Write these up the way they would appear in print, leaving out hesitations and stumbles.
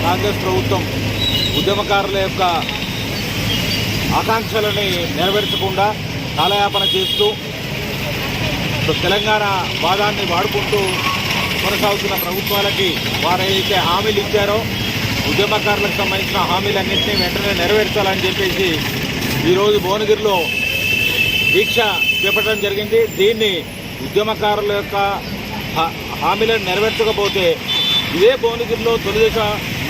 కాంగ్రెస్ ప్రభుత్వం ఉద్యమకారుల యొక్క ఆకాంక్షలని నెరవేర్చకుండా కాలయాపన చేస్తూ తెలంగాణ వాదాన్ని వాడుకుంటూ కొనసాగుతున్న ప్రభుత్వాలకి వారు ఏదైతే హామీలు ఇచ్చారో ఉద్యమకారులకు సంబంధించిన హామీలన్నింటినీ వెంటనే నెరవేర్చాలని చెప్పేసి ఈరోజు భువనగిరిలో దీక్ష చేపట్టడం జరిగింది. దీన్ని ఉద్యమకారుల యొక్క హామీలను నెరవేర్చకపోతే ఇదే భువనగిరిలో తొలిదశ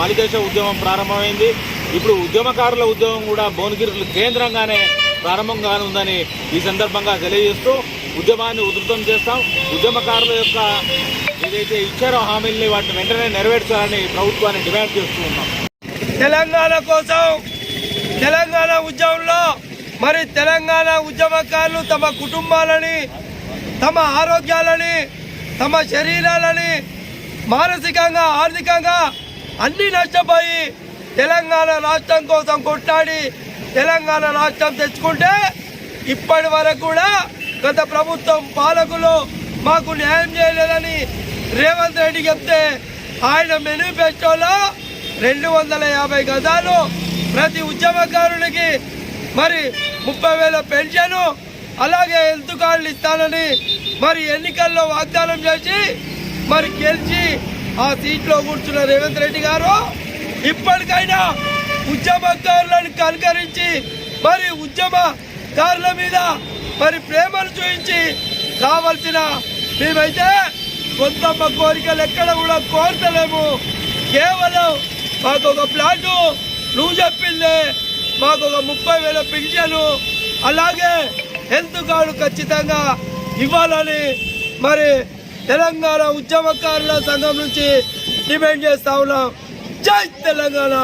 మలిదశ ఉద్యమం ప్రారంభమైంది. ఇప్పుడు ఉద్యమకారుల ఉద్యమం కూడా భువనగిరి కేంద్రంగానే ప్రారంభం కానుందని ఈ సందర్భంగా తెలియజేస్తూ ఉద్యమాన్ని ఉధృతం చేస్తాం. ఉద్యమకారుల యొక్క ఏదైతే ఇచ్చారో హామీల్ని వాటిని వెంటనే నెరవేర్చాలని ప్రభుత్వాన్ని డిమాండ్ చేస్తూ ఉన్నాం. తెలంగాణ కోసం తెలంగాణ ఉద్యమంలో మరి తెలంగాణ ఉద్యమకారులు తమ కుటుంబాలని, తమ ఆరోగ్యాలని, తమ శరీరాలని మానసికంగా, ఆర్థికంగా అన్ని నష్టపోయి తెలంగాణ రాష్ట్రం కోసం కొట్లాడి తెలంగాణ రాష్ట్రం తెచ్చుకుంటే ఇప్పటి వరకు కూడా గత ప్రభుత్వం పాలకులు మాకు న్యాయం చేయలేదని రేవంత్ రెడ్డి చెప్తే ఆయన మేనిఫెస్టోలో 250 గజాలు ప్రతి ఉద్యమకారునికి మరి 30,000 పెన్షన్ అలాగే హెల్త్ కార్డులు ఇస్తానని మరి ఎన్నికల్లో వాగ్దానం చేసి మరి గెలిచి ఆ సీట్లో కూర్చున్న రేవంత్ రెడ్డి గారు ఇప్పటికైనా ఉద్యమకారులను కనుకరించి మరి ఉద్యమకారుల మీద మరి ప్రేమను చూపించి కావలసిన మేమైతే కొంతమ్మ కోరికలు ఎక్కడ కూడా కోరతలేము. కేవలం మాకు ఒక ప్లాటు నువ్వు చెప్పిందే, మాకు ఒక 30,000 పెన్షన్ అలాగే హెల్త్ కార్డు ఖచ్చితంగా ఇవ్వాలని మరి తెలంగాణ ఉద్యమకారుల సంఘం నుంచి డిమాండ్ చేస్తా ఉన్నాం. జై తెలంగాణ.